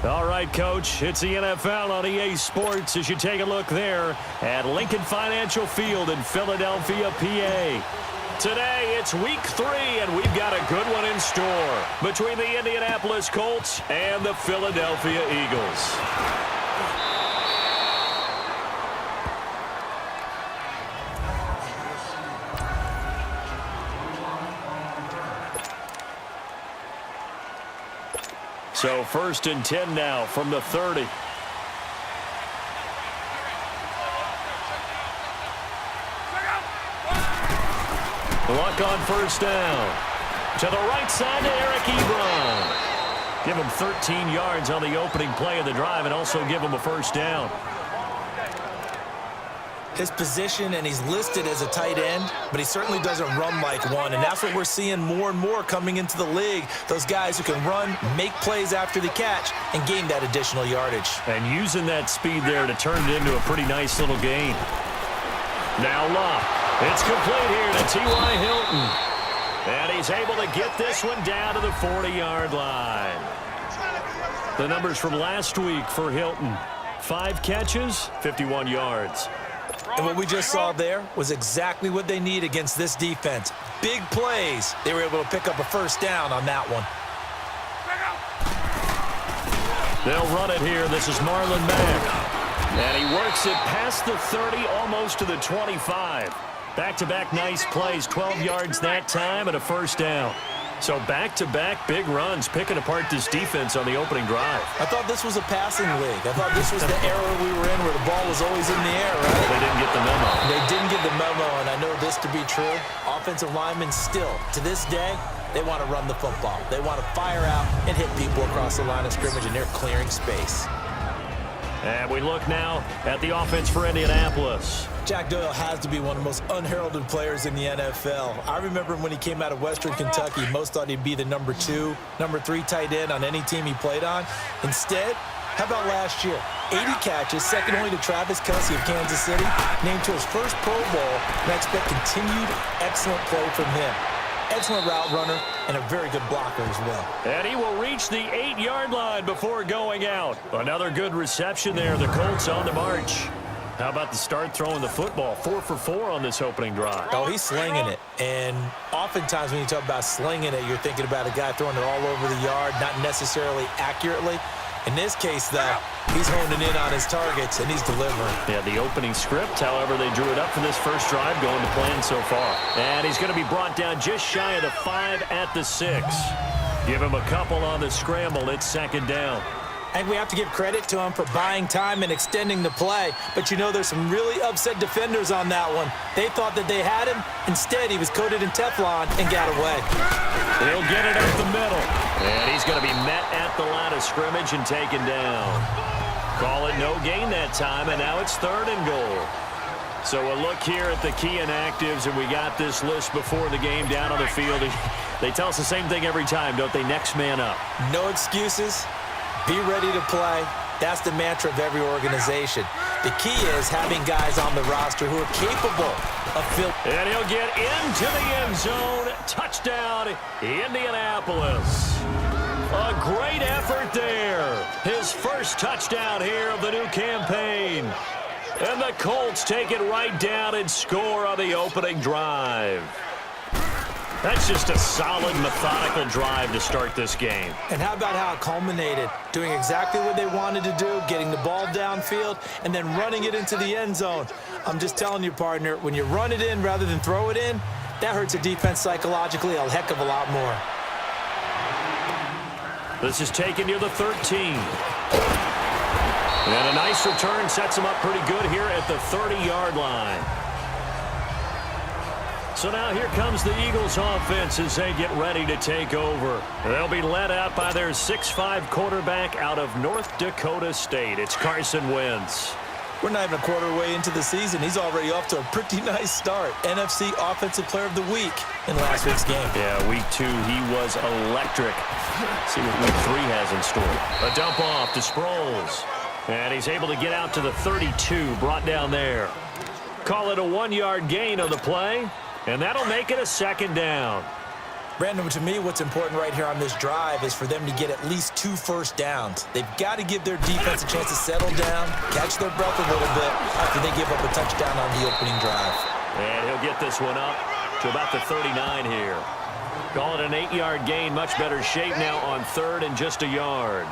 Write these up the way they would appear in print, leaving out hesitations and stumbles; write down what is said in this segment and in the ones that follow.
All right, Coach, it's the NFL on EA Sports as you take a look there at Lincoln Financial Field in Philadelphia, PA. Today, it's Week 3, and we've got a good one in store between the Indianapolis Colts and the Philadelphia Eagles. So 1st and 10 now from the 30. Luck on 1st down. To the right side to Eric Ebron. Give him 13 yards on the opening play of the drive and also give him a 1st down. His position, and he's listed as a tight end, but he certainly doesn't run like one, and that's what we're seeing more and more coming into the league. Those guys who can run, make plays after the catch, and gain that additional yardage. And using that speed there to turn it into a pretty nice little gain. Now Luck. It's complete here to T.Y. Hilton. And he's able to get this one down to the 40-yard line. The numbers from last week for Hilton. 5 catches, 51 yards. And what we just saw there was exactly what they need against this defense. Big plays. They were able to pick up a 1st down on that one. They'll run it here. This is Marlon Mack. And he works it past the 30, almost to the 25. Back-to-back nice plays, 12 yards that time and a 1st down. So back-to-back big runs, picking apart this defense on the opening drive. I thought this was a passing league. I thought this was the era we were in where the ball was always in the air, right? They didn't get the memo. They didn't get the memo, and I know this to be true. Offensive linemen still, to this day, they want to run the football. They want to fire out and hit people across the line of scrimmage, and they're clearing space. And we look now at the offense for Indianapolis. Jack Doyle has to be one of the most unheralded players in the NFL. I remember when he came out of Western Kentucky, most thought he'd be the number 2, number 3 tight end on any team he played on. Instead, how about last year? 80 catches, second only to Travis Kelce of Kansas City, named to his first Pro Bowl, and I expect continued excellent play from him. Excellent route runner and a very good blocker as well. And he will reach the 8-yard line before going out. Another good reception there. The Colts on the march. How about the start throwing the football? 4 for 4 on this opening drive. Oh, he's slinging it. And oftentimes when you talk about slinging it, you're thinking about a guy throwing it all over the yard, not necessarily accurately. In this case, though, he's honing in on his targets, and he's delivering. Yeah, the opening script, however, they drew it up for this first drive, going to plan so far. And he's going to be brought down just shy of the 5 at the 6. Give him a couple on the scramble. It's 2nd down. I think we have to give credit to him for buying time and extending the play. But, you know, there's some really upset defenders on that one. They thought that they had him. Instead, he was coated in Teflon and got away. He'll get it up the middle. And he's going to be met at the line of scrimmage and taken down. Call it no gain that time, and now it's 3rd and goal. So a look here at the key inactives, and we got this list before the game down on the field. They tell us the same thing every time, don't they? Next man up. No excuses. Be ready to play. That's the mantra of every organization. The key is having guys on the roster who are capable of filling. And he'll get into the end zone. Touchdown, Indianapolis. A great effort there. His first touchdown here of the new campaign. And the Colts take it right down and score on the opening drive. That's just a solid, methodical drive to start this game. And how about how it culminated? Doing exactly what they wanted to do, getting the ball downfield, and then running it into the end zone. I'm just telling you, partner, when you run it in rather than throw it in, that hurts a defense psychologically a heck of a lot more. This is taken near the 13. And a nice return sets him up pretty good here at the 30-yard line. So now here comes the Eagles offense as they get ready to take over. They'll be led out by their 6'5" quarterback out of North Dakota State. It's Carson Wentz. We're not even a quarter way into the season. He's already off to a pretty nice start. NFC Offensive Player of the Week in last week's game. Yeah, week 2, he was electric. See what week 3 has in store. A dump off to Sproles. And he's able to get out to the 32, brought down there. Call it a 1-yard gain on the play. And that'll make it a 2nd down. Brandon, to me, what's important right here on this drive is for them to get at least 2 first downs. They've got to give their defense a chance to settle down, catch their breath a little bit after they give up a touchdown on the opening drive. And he'll get this one up to about the 39 here. Call it an 8-yard gain. Much better shape now on 3rd and just a yard.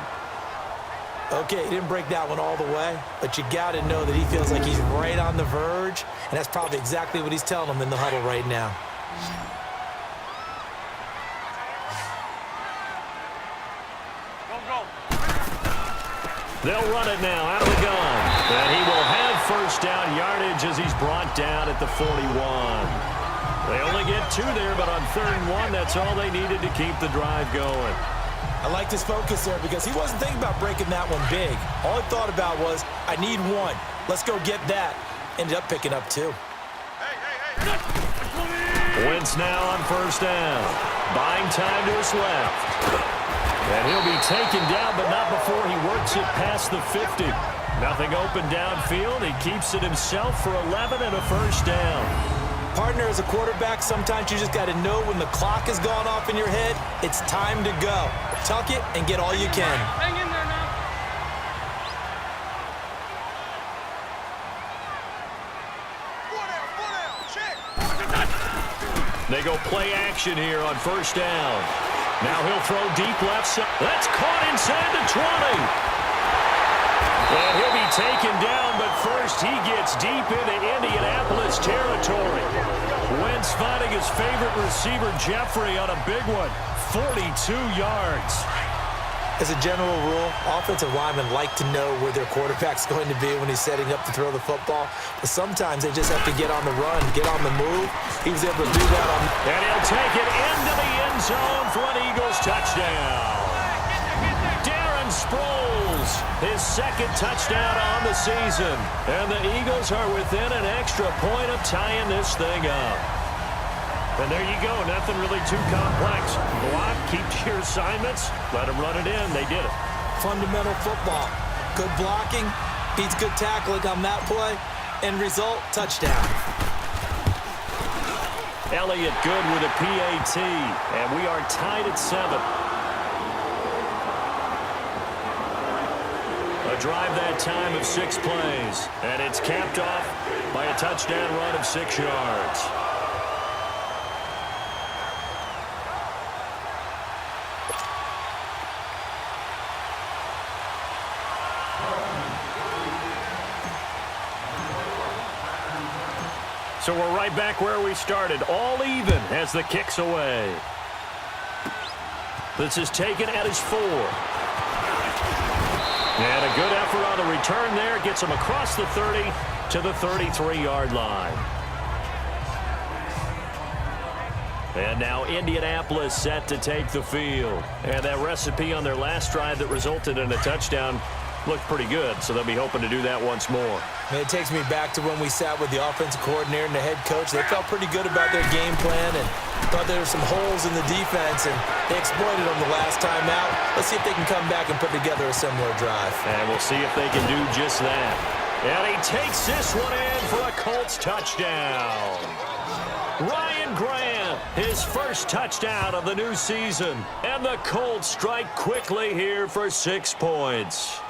Okay, he didn't break that one all the way, but you got to know that he feels like he's right on the verge, and that's probably exactly what he's telling them in the huddle right now. They'll run it now out of the gun. And he will have first down yardage as he's brought down at the 41. They only get 2 there, but on 3rd and 1, that's all they needed to keep the drive going. I liked his focus there because he wasn't thinking about breaking that one big. All he thought about was, I need 1. Let's go get that. Ended up picking up 2. Wentz now on first down. Buying time to his left. And he'll be taken down, but not before he works it past the 50. Nothing open downfield. He keeps it himself for 11 and a first down. Partner, as a quarterback, sometimes you just got to know when the clock has gone off in your head, it's time to go. Tuck it and get all you can. Hang in there now. They go play action here on first down. Now he'll throw deep left side. That's caught inside the 20. And he'll be taken down, but first he gets deep into Indianapolis territory. Wentz finding his favorite receiver, Jeffrey, on a big one. 42 yards. As a general rule, offensive linemen like to know where their quarterback's going to be when he's setting up to throw the football. But sometimes they just have to get on the run, get on the move. He was able to do that on... And he'll take it into the end zone for an Eagles touchdown. Darren Sproles, his 2nd touchdown on the season. And the Eagles are within an extra point of tying this thing up. And there you go. Nothing really too complex. Block, keep to your assignments, let them run it in. They did it. Fundamental football. Good blocking, beats good tackling on that play. End result, touchdown. Elliott good with a PAT. And we are tied at 7. A drive that time of 6 plays. And it's capped off by a touchdown run of 6 yards. So we're right back where we started, all even as the kick's away. This is taken at his 4. And a good effort on the return there. Gets him across the 30 to the 33-yard line. And now Indianapolis set to take the field. And that recipe on their last drive that resulted in a touchdown looked pretty good, so they'll be hoping to do that once more. It takes me back to when we sat with the offensive coordinator and the head coach. They felt pretty good about their game plan and thought there were some holes in the defense, and they exploited them the last time out. Let's see if they can come back and put together a similar drive. And we'll see if they can do just that. And he takes this one in for a Colts touchdown. Ryan Grant, his first touchdown of the new season. And the Colts strike quickly here for 6 points.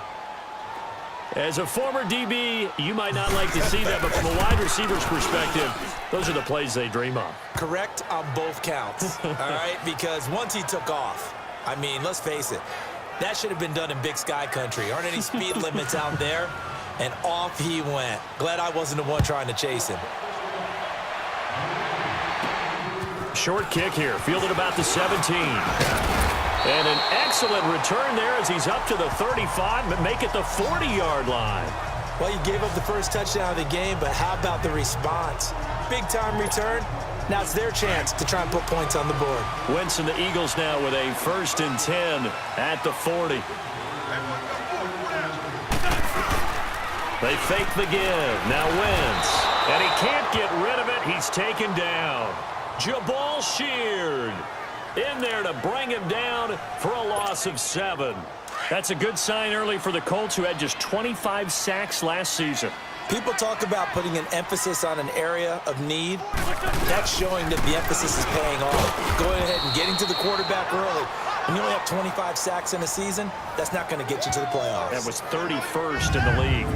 As a former DB, you might not like to see that, but from a wide receiver's perspective, those are the plays they dream of. Correct on both counts, all right? Because once he took off, I mean, let's face it, that should have been done in Big Sky Country. Aren't any speed limits out there? And off he went. Glad I wasn't the one trying to chase him. Short kick here, fielded about the 17. And an excellent return there as he's up to the 35, but make it the 40-yard line. Well, you gave up the first touchdown of the game, but how about the response? Big-time return. Now it's their chance to try and put points on the board. Wentz and the Eagles now with a 1st and 10 at the 40. They fake the give. Now Wentz. And he can't get rid of it. He's taken down. Jabal Sheard in there to bring him down for a loss of 7. That's a good sign early for the Colts, who had just 25 sacks last season. People talk about putting an emphasis on an area of need. That's showing that the emphasis is paying off. Going ahead and getting to the quarterback early. When you only have 25 sacks in a season, that's not going to get you to the playoffs. That was 31st in the league.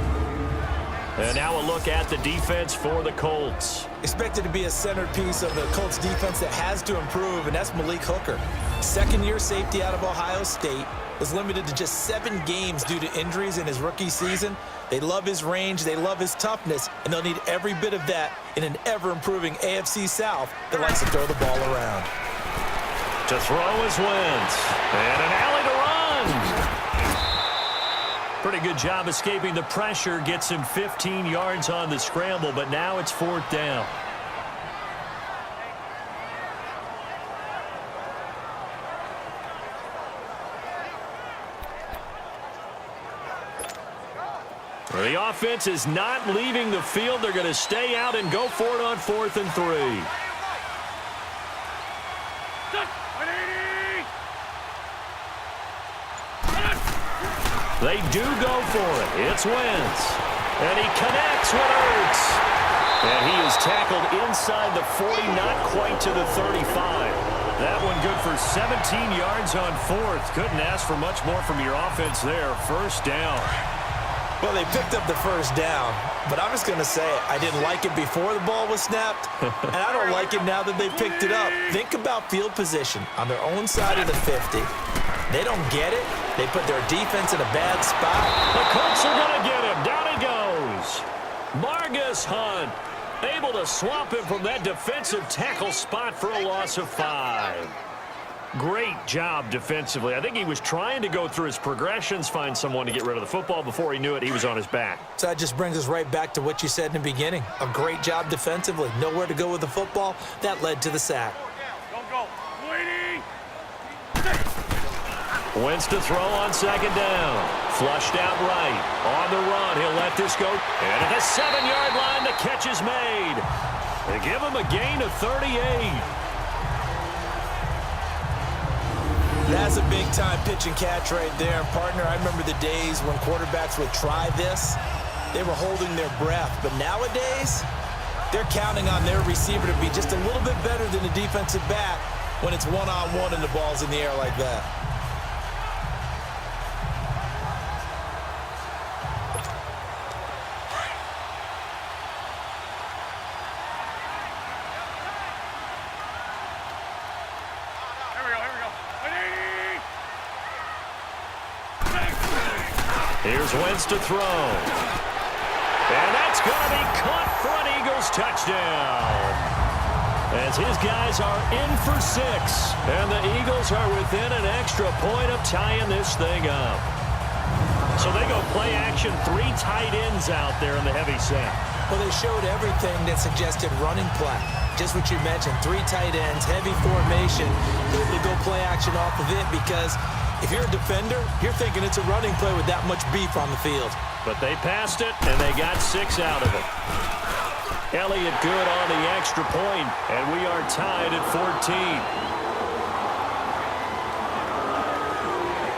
And now a look at the defense for the Colts. Expected to be a centerpiece of the Colts defense that has to improve, and that's Malik Hooker. Second-year safety out of Ohio State. Was limited to just 7 games due to injuries in his rookie season. They love his range, they love his toughness, and they'll need every bit of that in an ever-improving AFC South that likes to throw the ball around. To throw is Wentz. And an alley to run. Pretty good job escaping the pressure. Gets him 15 yards on the scramble, but now it's 4th down. The offense is not leaving the field. They're going to stay out and go for it on 4th and 3. They do go for it. It's Wentz. And he connects with Ertz. And he is tackled inside the 40, not quite to the 35. That one good for 17 yards on 4th. Couldn't ask for much more from your offense there. 1st down. Well, they picked up the 1st down, but I'm just going to say it. I didn't like it before the ball was snapped, and I don't like it now that they picked it up. Think about field position on their own side of the 50. They don't get it. They put their defense in a bad spot. The Colts are going to get him. Down he goes. Margus Hunt able to swamp him from that defensive tackle spot for a loss of 5. Great job defensively. I think he was trying to go through his progressions, find someone to get rid of the football. Before he knew it, he was on his back. So that just brings us right back to what you said in the beginning. A great job defensively. Nowhere to go with the football. That led to the sack. Don't go. Waiting. Wentz to throw on 2nd down. Flushed out right. On the run, he'll let this go. And at the 7-yard line, the catch is made. They give him a gain of 38. That's a big-time pitch and catch right there. And, partner, I remember the days when quarterbacks would try this. They were holding their breath. But nowadays, they're counting on their receiver to be just a little bit better than the defensive back when it's one-on-one and the ball's in the air like that. Here's Wentz to throw. And that's going to be caught for an Eagles touchdown. As his guys are in for 6. And the Eagles are within an extra point of tying this thing up. So they go play action. 3 tight ends out there in the heavy set. Well, they showed everything that suggested running play. Just what you mentioned, 3 tight ends, heavy formation. Able to go play action off of it because if you're a defender, you're thinking it's a running play with that much beef on the field. But they passed it, and they got 6 out of it. Elliott good on the extra point, and we are tied at 14.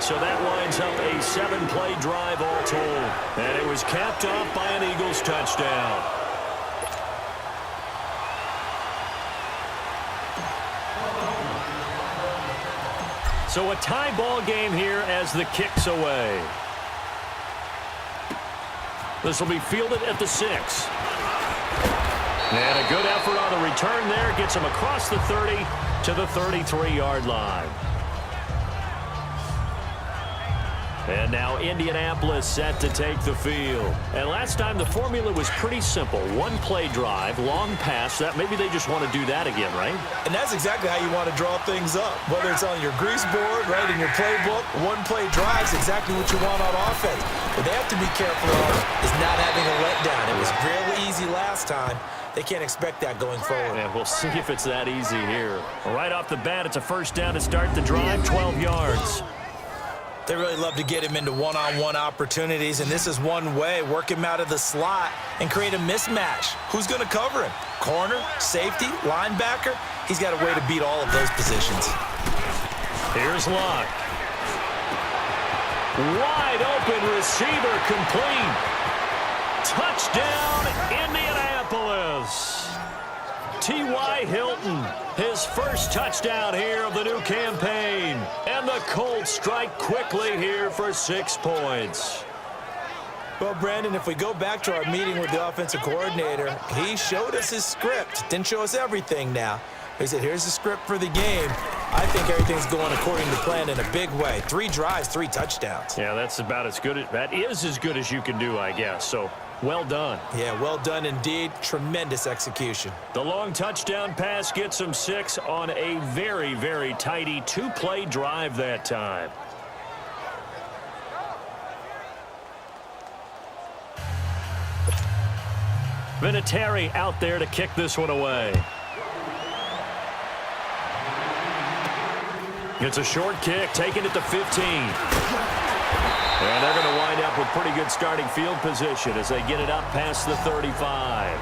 So that winds up a 7-play drive all told. And it was capped off by an Eagles touchdown. So a tie ball game here as the kick's away. This will be fielded at the 6. And a good effort on the return there. Gets him across the 30 to the 33-yard line. And now Indianapolis set to take the field. And last time the formula was pretty simple. 1-play drive, long pass. That maybe they just want to do that again, right? And that's exactly how you want to draw things up. Whether it's on your grease board, right, in your playbook, 1-play drive is exactly what you want on offense. What they have to be careful of is not having a letdown. It was really easy last time. They can't expect that going forward. And we'll see if it's that easy here. Right off the bat, it's a 1st down to start the drive, 12 yards. They really love to get him into one-on-one opportunities, and this is one way. Work him out of the slot and create a mismatch. Who's going to cover him? Corner, safety, linebacker? He's got a way to beat all of those positions. Here's Locke. Wide open receiver complete. Touchdown, Indianapolis. T.Y. Hilton, his first touchdown here of the new campaign. And the Colts strike quickly here for 6 points. Well, Brandon, if we go back to our meeting with the offensive coordinator, he showed us his script. Didn't show us everything now. He said, here's the script for the game. I think everything's going according to plan in a big way. 3 drives, 3 touchdowns. Yeah, that's about as good. That is as good as you can do, I guess. So, well done. Yeah, well done indeed. Tremendous execution. The long touchdown pass gets him 6 on a very, very tidy 2-play drive that time. Vinatieri out there to kick this one away. It's a short kick, taking it to 15. And they're going to wind up with pretty good starting field position as they get it up past the 35.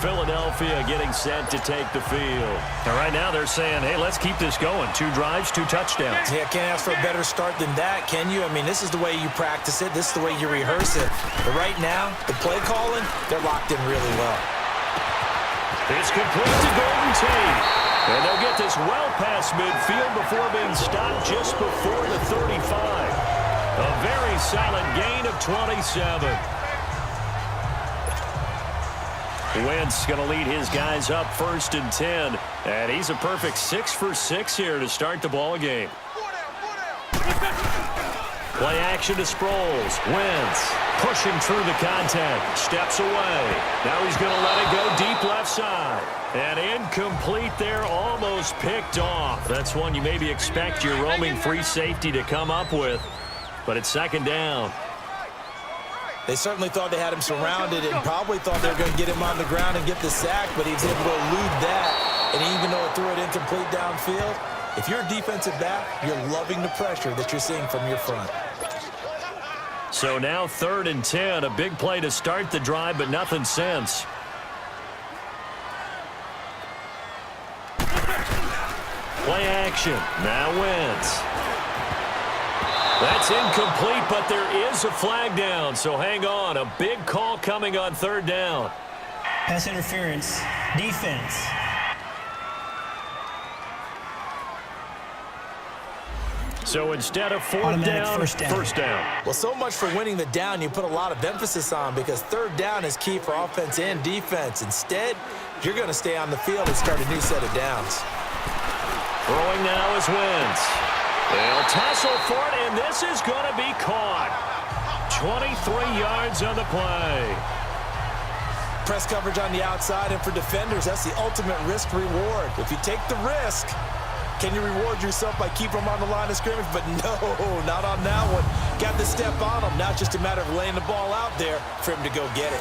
Philadelphia getting set to take the field. And right now they're saying, hey, let's keep this going. 2 drives, 2 touchdowns. Yeah, can't ask for a better start than that, can you? I mean, this is the way you practice it. This is the way you rehearse it. But right now, the play calling, they're locked in really well. It's complete to Golden Tate. And they'll get this well past midfield before being stopped just before the 35. A very solid gain of 27. Wentz going to lead his guys up 1st and 10. And he's a perfect 6 for 6 here to start the ball game. Play action to Sproles. Wentz pushing through the contact. Steps away. Now he's going to let it go deep left side. And incomplete there, almost picked off. That's one you maybe expect your roaming free safety to come up with. But it's 2nd down. They certainly thought they had him surrounded and probably thought they were going to get him on the ground and get the sack, but he was able to elude that. And even though it threw it incomplete downfield, if you're a defensive back, you're loving the pressure that you're seeing from your front. So now 3rd and 10, a big play to start the drive, but nothing since. Play action. Now Wentz. That's incomplete, but there is a flag down, so hang on. A big call coming on 3rd down. Pass interference. Defense. So instead of 4th down, first down. Well, so much for winning the down you put a lot of emphasis on because 3rd down is key for offense and defense. Instead, you're going to stay on the field and start a new set of downs. Throwing now is Wentz. They'll tussle for it, and this is going to be caught. 23 yards on the play. Press coverage on the outside, and for defenders, that's the ultimate risk-reward. If you take the risk, can you reward yourself by keeping them on the line of scrimmage? But no, not on that one. Got the step on him. Now it's just a matter of laying the ball out there for him to go get it.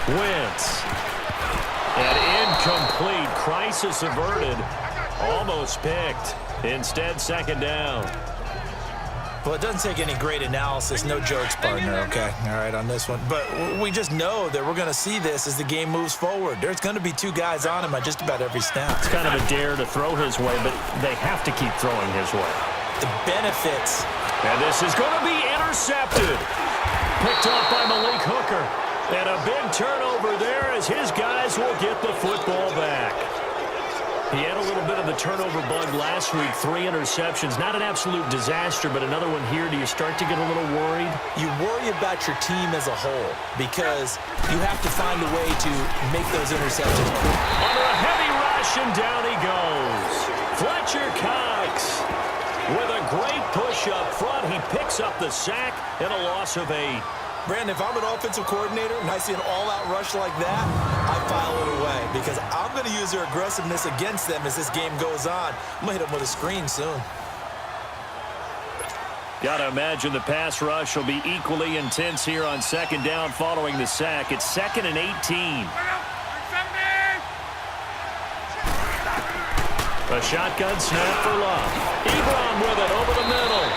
Wentz. And incomplete. Crisis averted. Almost picked. Instead, 2nd down. Well, it doesn't take any great analysis. No jokes, partner, okay? All right, on this one. But we just know that we're going to see this as the game moves forward. There's going to be 2 guys on him at just about every snap. It's kind of a dare to throw his way, but they have to keep throwing his way. The benefits. And this is going to be intercepted. Picked off by Malik Hooker. And a big turnover there as his guys will get the football back. He had a little bit of the turnover bug last week, 3 interceptions. Not an absolute disaster, but another one here. Do you start to get a little worried? You worry about your team as a whole because you have to find a way to make those interceptions quick. Under a heavy rush, and down he goes. Fletcher Cox with a great push up front. He picks up the sack and a loss of 8. Brandon, if I'm an offensive coordinator and I see an all-out rush like that, I file it away because I'm going to use their aggressiveness against them as this game goes on. I'm going to hit them with a screen soon. Got to imagine the pass rush will be equally intense here on 2nd down following the sack. It's 2nd and 18. A shotgun snap for Love. Ebron with it over the middle.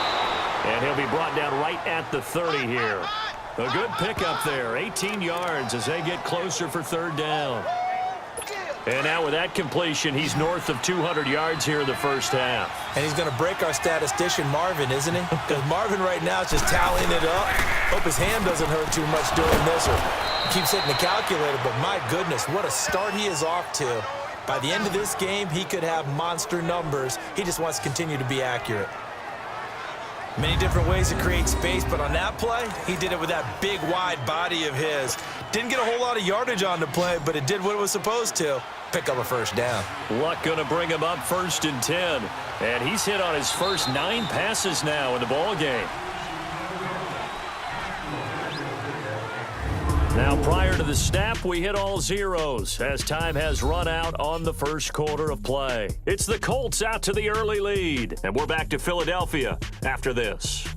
And he'll be brought down right at the 30 here. A good pickup there, 18 yards as they get closer for third down. And now with that completion, he's north of 200 yards here in the first half. And he's going to break our statistician, Marvin, isn't he? Because Marvin right now is just tallying it up. Hope his hand doesn't hurt too much doing this or keeps hitting the calculator. But my goodness, what a start he is off to. By the end of this game, he could have monster numbers. He just wants to continue to be accurate. Many different ways to create space, but on that play, he did it with that big, wide body of his. Didn't get a whole lot of yardage on the play, but it did what it was supposed to. Pick up a first down. Luck going to bring him up 1st and 10. And he's hit on his first 9 passes now in the ball game. Now, prior to the snap, we hit all zeros as time has run out on the first quarter of play. It's the Colts out to the early lead, and we're back to Philadelphia after this.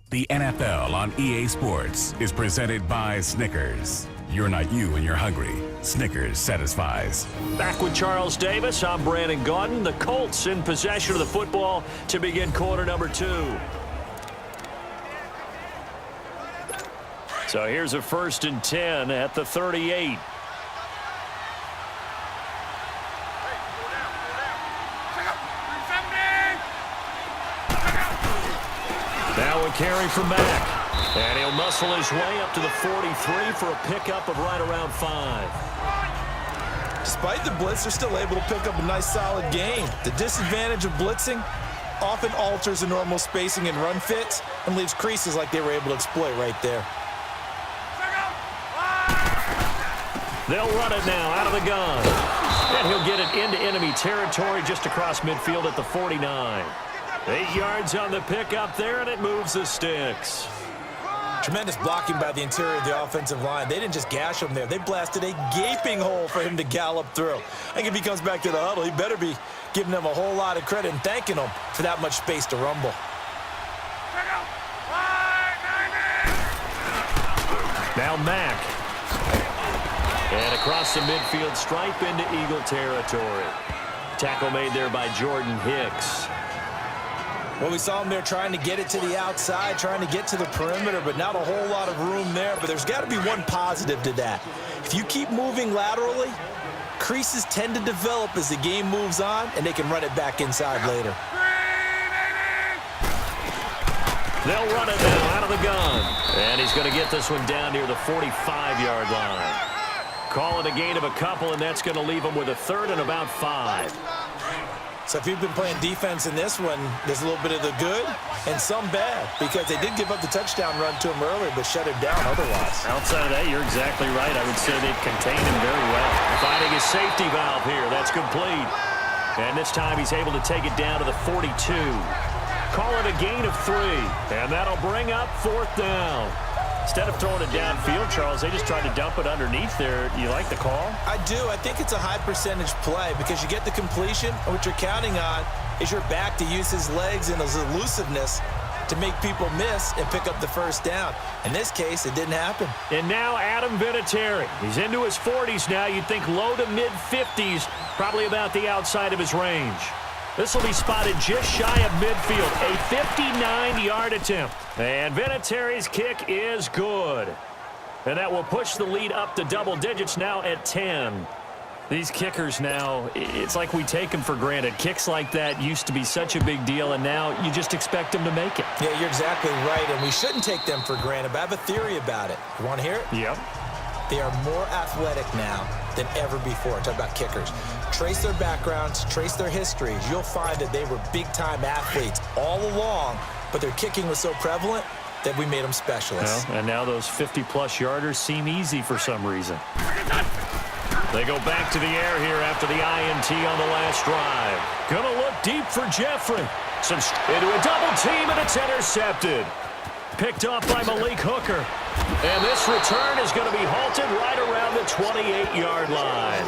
The NFL on EA Sports is presented by Snickers. You're not you when you're hungry. Snickers satisfies. Back with Charles Davis, I'm Brandon Gaudin. The Colts in possession of the football to begin quarter number 2. So here's a 1st and 10 at the 38. Now a carry from Mack. And he'll muscle his way up to the 43 for a pickup of right around 5. Despite the blitz, they're still able to pick up a nice, solid gain. The disadvantage of blitzing often alters the normal spacing and run fits and leaves creases like they were able to exploit right there. They'll run it now out of the gun. And he'll get it into enemy territory just across midfield at the 49. 8 yards on the pickup there, and it moves the sticks. Tremendous blocking by the interior of the offensive line. They didn't just gash him there. They blasted a gaping hole for him to gallop through. I think if he comes back to the huddle, he better be giving them a whole lot of credit and thanking them for that much space to rumble. Now Mack. And across the midfield stripe into Eagle territory. Tackle made there by Jordan Hicks. Well, we saw him there trying to get it to the outside, trying to get to the perimeter, but not a whole lot of room there. But there's got to be one positive to that. If you keep moving laterally, creases tend to develop as the game moves on, and they can run it back inside later. They'll run it now out of the gun. And he's going to get this one down near the 45-yard line. Call it a gain of a couple, and that's going to leave him with a 3rd and about 5. So if you've been playing defense in this one, there's a little bit of the good and some bad, because they did give up the touchdown run to him earlier, but shut him down otherwise. Outside of that, you're exactly right. I would say they've contained him very well. Finding his safety valve here. That's complete. And this time he's able to take it down to the 42. Call it a gain of 3. And that'll bring up 4th down. Instead of throwing it downfield, Charles, they just tried to dump it underneath there. You like the call? I do. I think it's a high percentage play because you get the completion, and what you're counting on is your back to use his legs and his elusiveness to make people miss and pick up the first down. In this case, it didn't happen. And now Adam Vinatieri. He's into his 40s now. You'd think low to mid-50s, probably about the outside of his range. This will be spotted just shy of midfield. A 59-yard attempt. And Vinatieri's kick is good. And that will push the lead up to double digits now at 10. These kickers now, it's like we take them for granted. Kicks like that used to be such a big deal, and now you just expect them to make it. Yeah, you're exactly right, and we shouldn't take them for granted, but I have a theory about it. You want to hear it? Yep. They are more athletic now than ever before. Talk about kickers. Trace their backgrounds, trace their histories. You'll find that they were big-time athletes all along, but their kicking was so prevalent that we made them specialists. Well, and now those 50-plus yarders seem easy for some reason. They go back to the air here after the INT on the last drive. Gonna look deep for Jeffrey. Into a double team, and it's intercepted. Picked off by Malik Hooker. And this return is going to be halted right around the 28-yard line.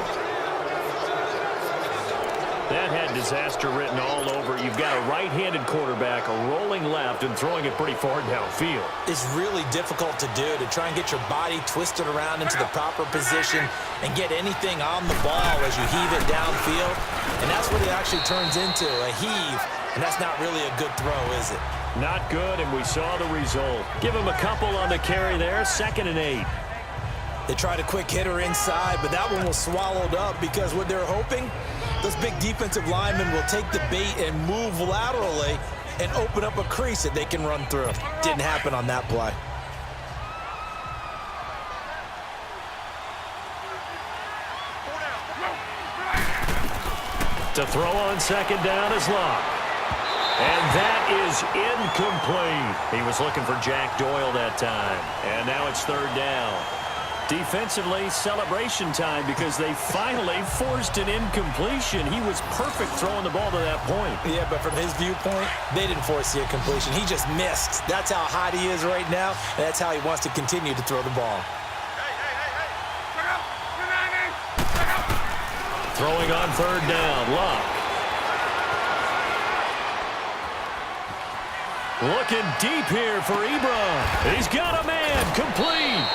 That had disaster written all over. You've got a right-handed quarterback rolling left and throwing it pretty far downfield. It's really difficult to do, to try and get your body twisted around into the proper position and get anything on the ball as you heave it downfield. And that's what it actually turns into, a heave And that's not really a good throw, is it? Not good, and we saw the result. Give him a couple on the carry there, 2nd and 8. They tried a quick hitter inside, but that one was swallowed up because what they're hoping, those big defensive linemen will take the bait and move laterally and open up a crease that they can run through. Didn't happen on that play. To throw on 2nd down is Locke. And that is incomplete. He was looking for Jack Doyle that time. And now it's 3rd down. Defensively, celebration time because they finally forced an incompletion. He was perfect throwing the ball to that point. Yeah, but from his viewpoint, they didn't force the incompletion. He just missed. That's how hot he is right now, and that's how he wants to continue to throw the ball. Throwing on 3rd down, Locke. Looking deep here for Ebron. He's got a man, complete.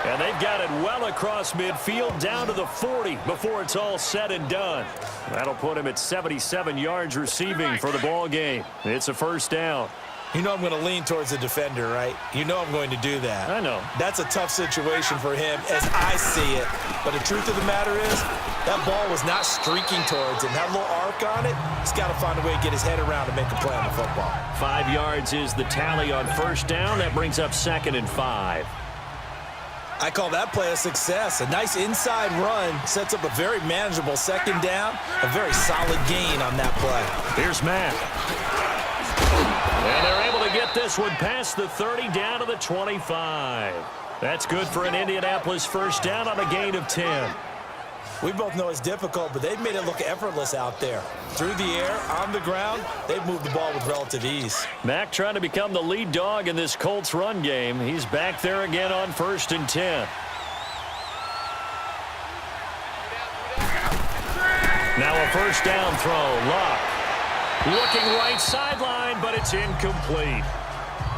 And they've got it well across midfield down to the 40 before it's all said and done. That'll put him at 77 yards receiving for the ball game. It's a 1st down. You know I'm going to lean towards the defender, right? You know I'm going to do that. I know. That's a tough situation for him as I see it. But the truth of the matter is, that ball was not streaking towards him. That little arc on it, he's got to find a way to get his head around and make a play on the football. 5 yards is the tally on 1st down. That brings up 2nd and 5. I call that play a success. A nice inside run sets up a very manageable 2nd down, a very solid gain on that play. Here's Matt. And they're able to get this one past the 30 down to the 25. That's good for an Indianapolis 1st down on a gain of 10. We both know it's difficult, but they've made it look effortless out there. Through the air, on the ground, they've moved the ball with relative ease. Mack trying to become the lead dog in this Colts run game. He's back there again on 1st and 10. Now a 1st down throw. Locke looking right sideline, but it's incomplete.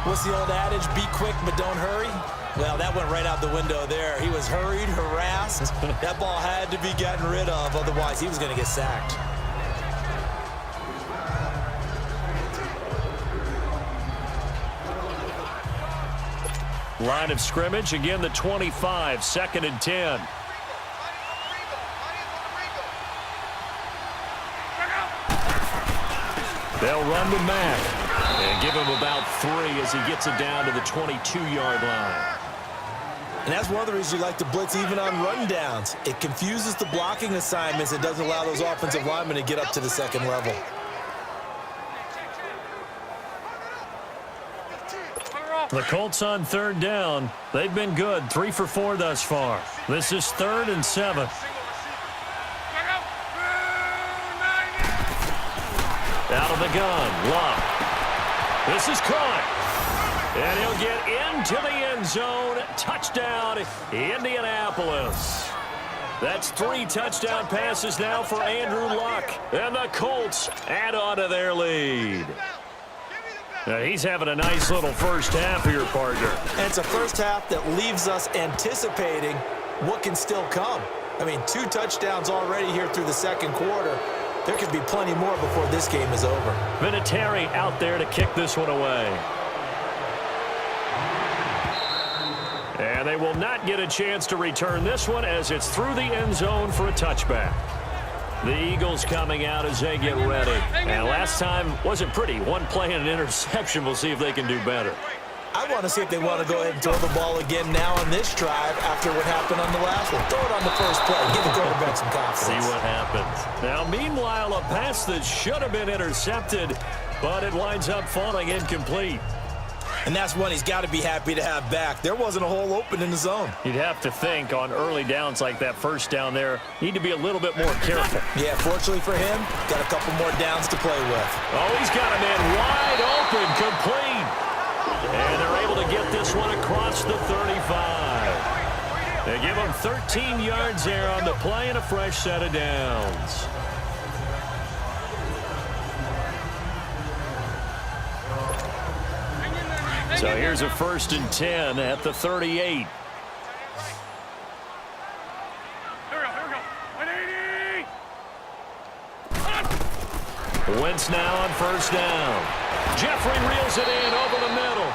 What's the old adage? Be quick, but don't hurry. Well, that went right out the window there. He was hurried, harassed. That ball had to be gotten rid of, otherwise he was going to get sacked. Line of scrimmage, again the 25, 2nd and 10. They'll run to Mack and give him about 3 as he gets it down to the 22-yard line. And that's one of the reasons you like to blitz even on rundowns. It confuses the blocking assignments. It doesn't allow those offensive linemen to get up to the 2nd level. The Colts on 3rd down. They've been good, 3 for 4 thus far. This is 3rd and 7. Out of the gun, Locke. This is caught. And he'll get into the end zone. Touchdown, Indianapolis. That's 3 touchdown passes now for Andrew Luck. And the Colts add on to their lead. Now he's having a nice little 1st half here, partner. And it's a 1st half that leaves us anticipating what can still come. I mean, 2 touchdowns already here through the 2nd quarter. There could be plenty more before this game is over. Vinatieri out there to kick this one away. And they will not get a chance to return this one as it's through the end zone for a touchback. The Eagles coming out as they get ready. And last time wasn't pretty. 1 play and an interception. We'll see if they can do better. I want to see if they want to go ahead and throw the ball again now on this drive after what happened on the last one. Throw it on the first play. Give the quarterback some confidence. See what happens. Now, meanwhile, a pass that should have been intercepted, but it winds up falling incomplete. And that's one he's got to be happy to have back. There wasn't a hole open in the zone. You'd have to think on early downs like that 1st down there, need to be a little bit more careful. Yeah, fortunately for him, got a couple more downs to play with. Oh, he's got a man wide open, complete. And they're able to get this one across the 35. They give him 13 yards there on the play and a fresh set of downs. So here's a 1st and 10 at the 38. Here we go. 180. Wentz now on first down. Jeffrey reels it in over the middle.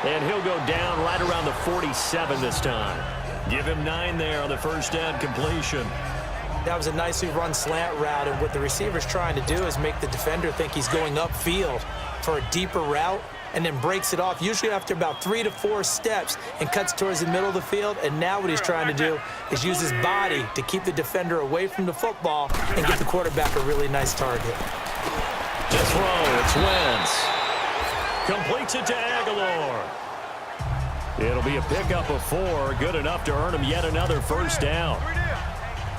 And he'll go down right around the 47 this time. Give him 9 there on the first down completion. That was a nicely run slant route, and what the receiver's trying to do is make the defender think he's going upfield for a deeper route, and then breaks it off, usually after about 3 to 4 steps, and cuts towards the middle of the field. And now what he's trying to do is use his body to keep the defender away from the football and get the quarterback a really nice target. To throw, it's Wentz. Completes it to Aguilar. It'll be a pickup of 4, good enough to earn him yet another first down.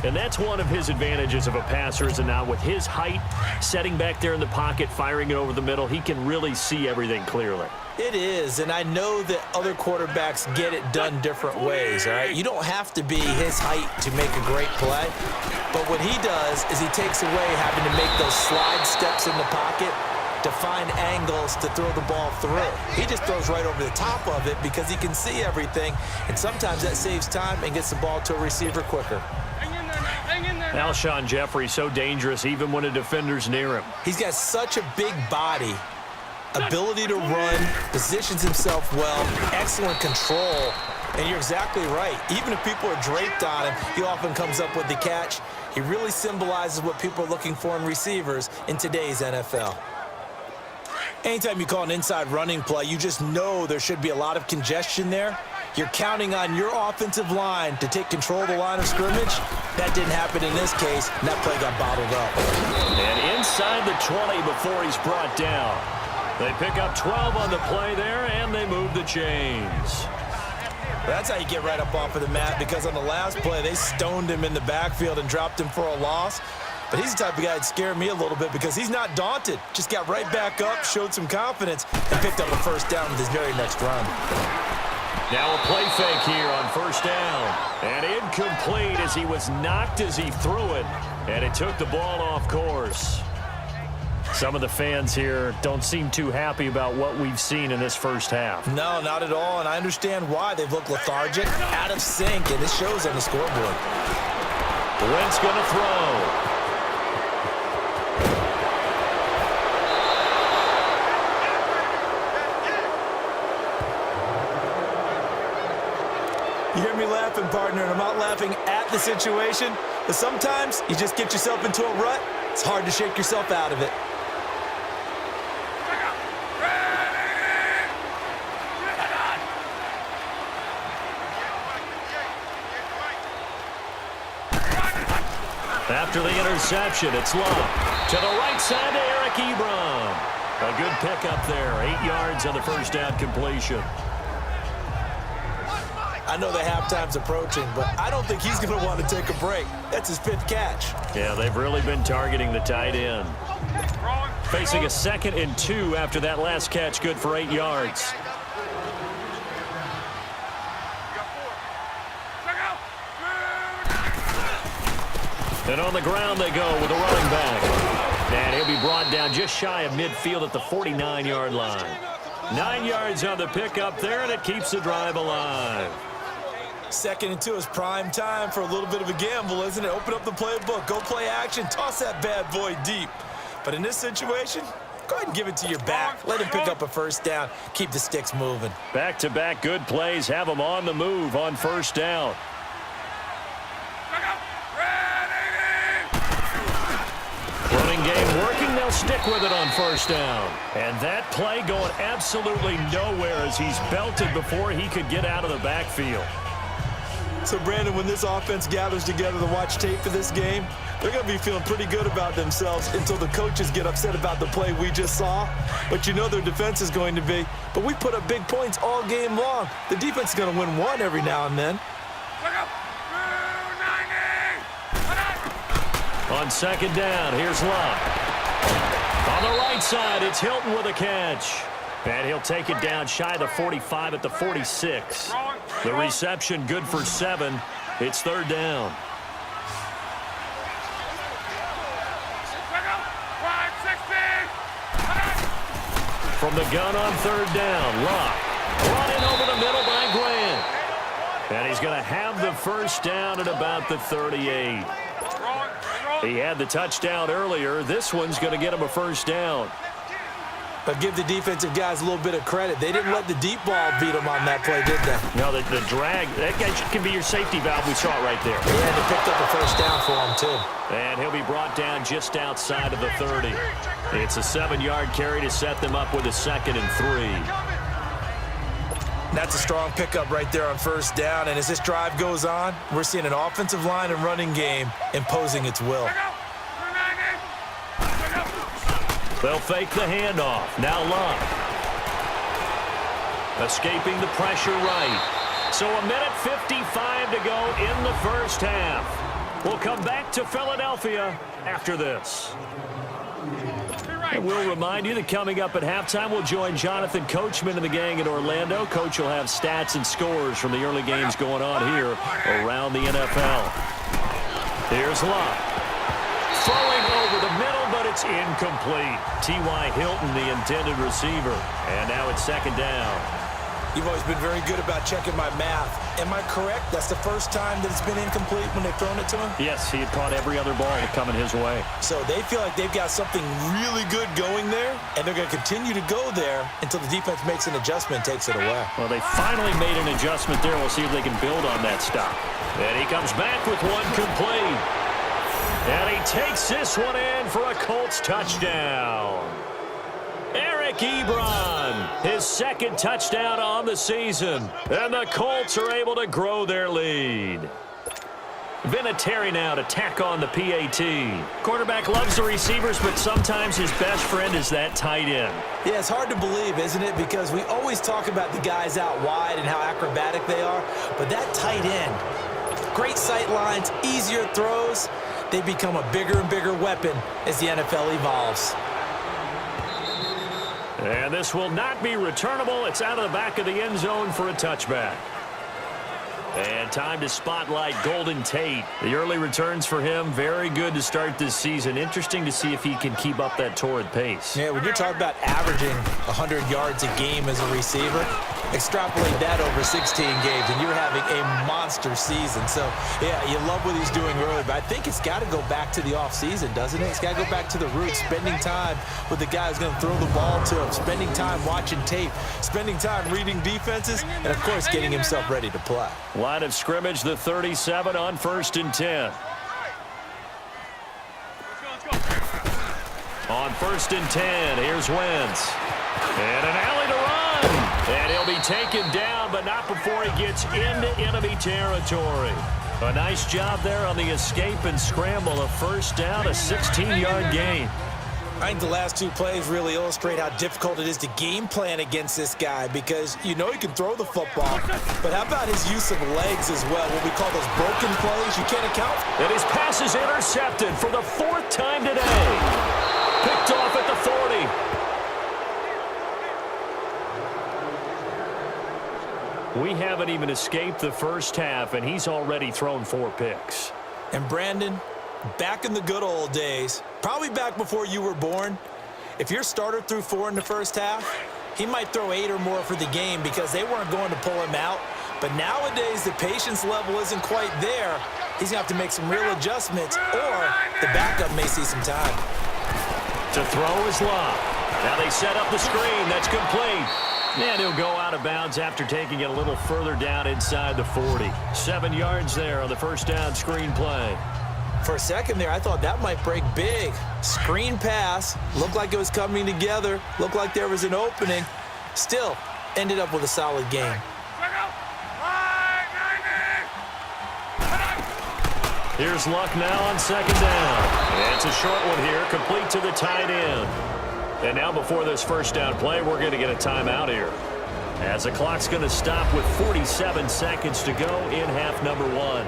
And that's one of his advantages of a passer, is now with his height, setting back there in the pocket, firing it over the middle, he can really see everything clearly. It is, and I know that other quarterbacks get it done different ways, all right? You don't have to be his height to make a great play, but what he does is he takes away having to make those slide steps in the pocket to find angles to throw the ball through. He just throws right over the top of it because he can see everything, and sometimes that saves time and gets the ball to a receiver quicker. Alshon Jeffrey, so dangerous even when a defender's near him. He's got such a big body, ability to run, positions himself well, excellent control, and you're exactly right. Even if people are draped on him, he often comes up with the catch. He really symbolizes what people are looking for in receivers in today's NFL. Anytime you call an inside running play, you just know there should be a lot of congestion there. You're counting on your offensive line to take control of the line of scrimmage. That didn't happen in this case, and that play got bottled up. And inside the 20 before he's brought down. They pick up 12 on the play there, and they move the chains. That's how you get right up off of the mat, because on the last play, they stoned him in the backfield and dropped him for a loss. But he's the type of guy that scared me a little bit because he's not daunted. Just got right back up, showed some confidence, and picked up a first down with his very next run. Now a play fake here on first down. And incomplete as he was knocked as he threw it. And it took the ball off course. Some of the fans here don't seem too happy about what we've seen in this first half. No, not at all, and I understand why. They've looked lethargic, out of sync, and this shows on the scoreboard. Wentz going to throw. You hear me laughing, partner, and I'm not laughing at the situation, but sometimes you just get yourself into a rut. It's hard to shake yourself out of it. After the interception, it's Love. To the right side to Eric Ebron. A good pickup there. 8 yards on the first down completion. I know the halftime's approaching, but I don't think he's going to want to take a break. That's his 5th catch. Yeah, they've really been targeting the tight end. Facing a 2nd and 2 after that last catch, good for 8 yards. And on the ground they go with a running back. And he'll be brought down just shy of midfield at the 49-yard line. 9 yards on the pickup there, and it keeps the drive alive. 2nd and 2 is prime time for a little bit of a gamble, isn't it? Open up the playbook, go play action, toss that bad boy deep. But in this situation, go ahead and give it to your back. Let him pick up a first down, keep the sticks moving. Back-to-back good plays have them on the move on first down. Running game working, they'll stick with it on first down. And that play going absolutely nowhere as he's belted before he could get out of the backfield. So, Brandon, when this offense gathers together to watch tape for this game, they're going to be feeling pretty good about themselves until the coaches get upset about the play we just saw. But you know their defense is going to be. But we put up big points all game long. The defense is going to win one every now and then. On second down, here's Love. On the right side, it's Hilton with a catch. And he'll take it down shy of the 45 at the 46. The reception good for 7. It's third down. From the gun on third down, Love. Brought in over the middle by Grant. And he's going to have the first down at about the 38. He had the touchdown earlier. This one's going to get him a first down. But give the defensive guys a little bit of credit. They didn't let the deep ball beat them on that play, did they? No, the drag, that guy can be your safety valve. We saw it right there. Yeah, they picked up a first down for him, too. And he'll be brought down just outside of the 30. It's a 7-yard carry to set them up with a 2nd and 3. That's a strong pickup right there on first down. And as this drive goes on, we're seeing an offensive line and running game imposing its will. They'll fake the handoff. Now Luck. Escaping the pressure right. So a minute 55 to go in the first half. We'll come back to Philadelphia after this. And we'll remind you that coming up at halftime, we'll join Jonathan Coachman and the gang in Orlando. Coach will have stats and scores from the early games going on here around the NFL. Here's Luck. Throwing over the middle, but it's incomplete. T.Y. Hilton, the intended receiver. And now it's 2nd down. You've always been very good about checking my math. Am I correct? That's the first time that it's been incomplete when they've thrown it to him? Yes, he had caught every other ball coming his way. So they feel like they've got something really good going there, and they're going to continue to go there until the defense makes an adjustment and takes it away. Well, they finally made an adjustment there. We'll see if they can build on that stop. And he comes back with one complete. And he takes this one in for a Colts touchdown. Eric Ebron, his 2nd touchdown on the season. And the Colts are able to grow their lead. Vinatieri now to tack on the PAT. Quarterback loves the receivers, but sometimes his best friend is that tight end. Yeah, it's hard to believe, isn't it? Because we always talk about the guys out wide and how acrobatic they are. But that tight end, great sight lines, easier throws. They become a bigger and bigger weapon as the NFL evolves. And this will not be returnable. It's out of the back of the end zone for a touchback. And time to spotlight Golden Tate. The early returns for him, very good to start this season. Interesting to see if he can keep up that torrid pace. Yeah, when you're talking about averaging 100 yards a game as a receiver, extrapolate that over 16 games, and you're having a monster season. So, yeah, you love what he's doing early, but I think it's got to go back to the offseason, doesn't it? It's got to go back to the roots, spending time with the guy who's going to throw the ball to him, spending time watching tape, spending time reading defenses, and, of course, getting himself ready to play. Line of scrimmage, the 37 on 1st and 10. On 1st and 10, here's Wentz. And an alley to run. And he'll be taken down, but not before he gets into enemy territory. A nice job there on the escape and scramble. A first down, a 16-yard gain. I think the last 2 plays really illustrate how difficult it is to game plan against this guy because you know he can throw the football, but how about his use of legs as well, what we call those broken plays you can't account for? And his pass is intercepted for the 4th time today. Picked off at the 40. We haven't even escaped the first half, and he's already thrown 4 picks. And Brandon, back in the good old days, probably back before you were born, if your starter threw 4 in the first half, he might throw 8 or more for the game because they weren't going to pull him out. But nowadays, the patience level isn't quite there. He's going to have to make some real adjustments, or the backup may see some time. To throw is Luck. Now they set up the screen. That's complete. And he'll go out of bounds after taking it a little further down inside the 40. 7 yards there on the first down screen play. For a second there, I thought that might break big. Screen pass. Looked like it was coming together. Looked like there was an opening. Still, ended up with a solid game. Here's Luck now on 2nd down. And it's a short one here, complete to the tight end. And now before this first down play, we're going to get a timeout here, as the clock's going to stop with 47 seconds to go in half number 1.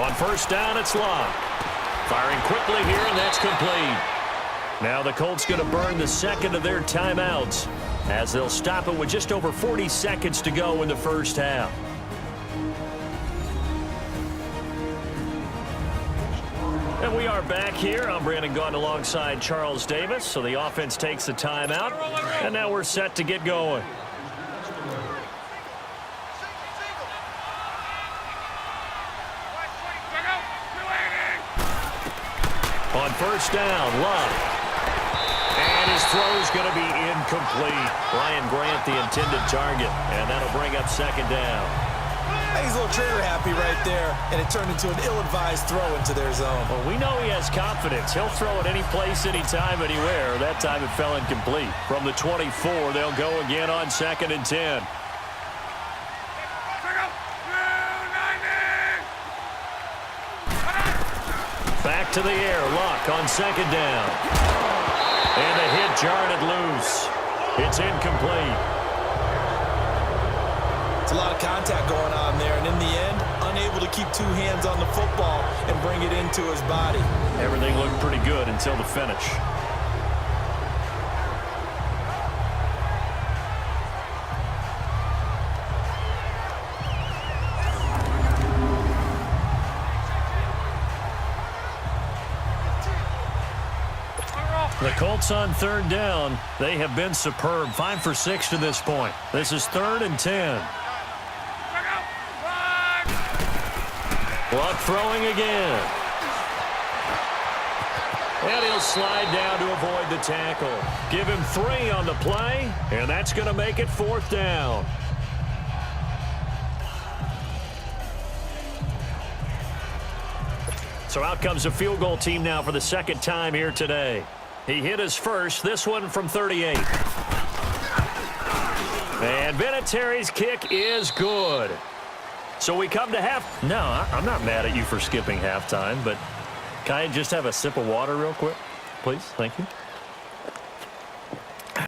On first down, it's Luck. Firing quickly here, and that's complete. Now the Colts going to burn the second of their timeouts as they'll stop it with just over 40 seconds to go in the first half. And we are back here. I'm Brandon Gaudin alongside Charles Davis. So the offense takes the timeout, and now we're set to get going. On first down, Love. And his throw is going to be incomplete. Ryan Grant, the intended target, and that'll bring up second down. He's a little trigger happy right there, and it turned into an ill-advised throw into their zone. Well, we know he has confidence. He'll throw it any place, anytime, anywhere. That time it fell incomplete. From the 24, they'll go again on 2nd and 10. Back to the air. Luck on 2nd down. And the hit jarred it loose. It's incomplete. It's a lot of contact going on there, and in the end, unable to keep two hands on the football and bring it into his body. Everything looked pretty good until the finish. The Colts on 3rd down. They have been superb. 5 for 6 to this point. This is 3rd and 10. Luck throwing again. And he'll slide down to avoid the tackle. Give him 3 on the play, and that's going to make it 4th down. So out comes a field goal team now for the 2nd time here today. He hit his first, this one from 38. And Vinatieri's kick is good. So we come to half. No, I'm not mad at you for skipping halftime, but can I just have a sip of water real quick? Please, thank you.